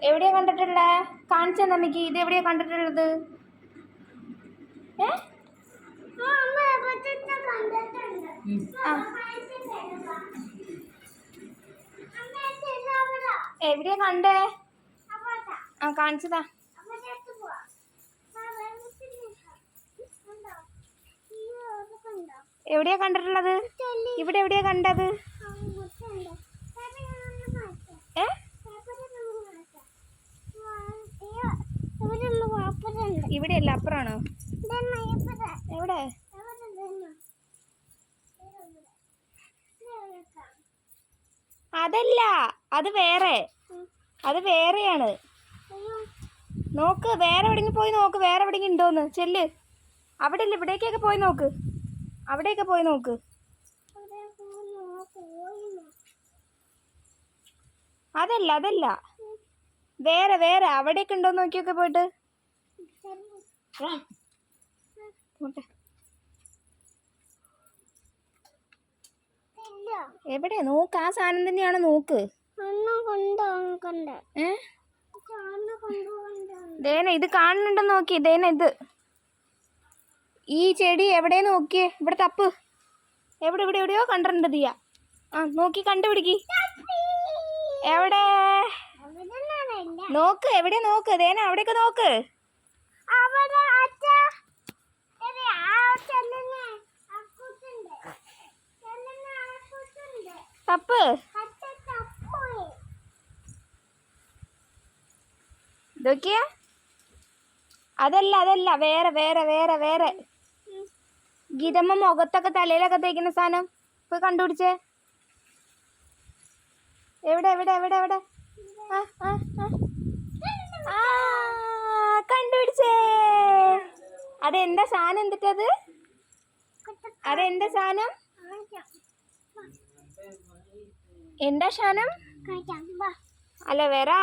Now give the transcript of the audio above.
എവിടെയാ കണ്ടിട്ടുള്ളേ? കാണിച്ചു തന്നിക്ക്. ഇത് എവിടെയാ കണ്ടിട്ടുള്ളത്? എവിടെയാ കണ്ടേ? ആ കാണിച്ചതാ. എവിടെയാ കണ്ടിട്ടുള്ളത്? ഇവിടെ എവിടെയാ കണ്ടത്? ഇവിടെയല്ല, അപ്പുറമാണോ? എവിടെ? അതല്ല, അത് വേറെ, അത് വേറെയാണ്. നോക്ക്, വേറെ എവിടെയെങ്കിലും പോയി നോക്ക്. വേറെ എവിടെയെങ്കിലും ഉണ്ടോന്ന് ചെല്ല്. അവിടെ ഇല്ല, ഇവിടേക്കൊക്കെ പോയി നോക്ക്. അവിടെയൊക്കെ പോയി നോക്ക്. അതല്ല, അതല്ല, വേറെ വേറെ അവിടെയൊക്കെ ഉണ്ടോന്ന് നോക്കിയൊക്കെ പോയിട്ട്. എവിടെ നോക്ക്? ആ സാധനം തന്നെയാണ്, നോക്ക്. ദേന ഇത് കാണുന്നുണ്ടെന്ന് നോക്കി. ദേന ഇത് ഈ ചെടി എവിടെ നോക്കിയേ? ഇവിടെ തപ്പ്. എവിടെ ഇവിടെ എവിടെയോ കണ്ടിട്ടുണ്ട് ദിയ. ആ നോക്കി കണ്ടുപിടിക്ക്. എവിടെ നോക്ക്? എവിടെ നോക്ക് ദേന? അവിടെയൊക്കെ നോക്ക്. തപ്പ്. ഇതൊക്കെയാ? അതല്ല, അതല്ല, വേറെ വേറെ വേറെ വേറെ. ഗീതമ്മ മുഖത്തൊക്കെ തലയിലൊക്കെ തേക്കുന്ന സാധനം പോയി കണ്ടുപിടിച്ചേ. എവിടെ എവിടെ എവിടെ എവിടെ? കണ്ടുപിടിച്ചേ. അതെന്താ സാധനം? എന്തിട്ടത്? അതെന്താ സാധനം? എന്താ സാധനം? അല്ല വേറെ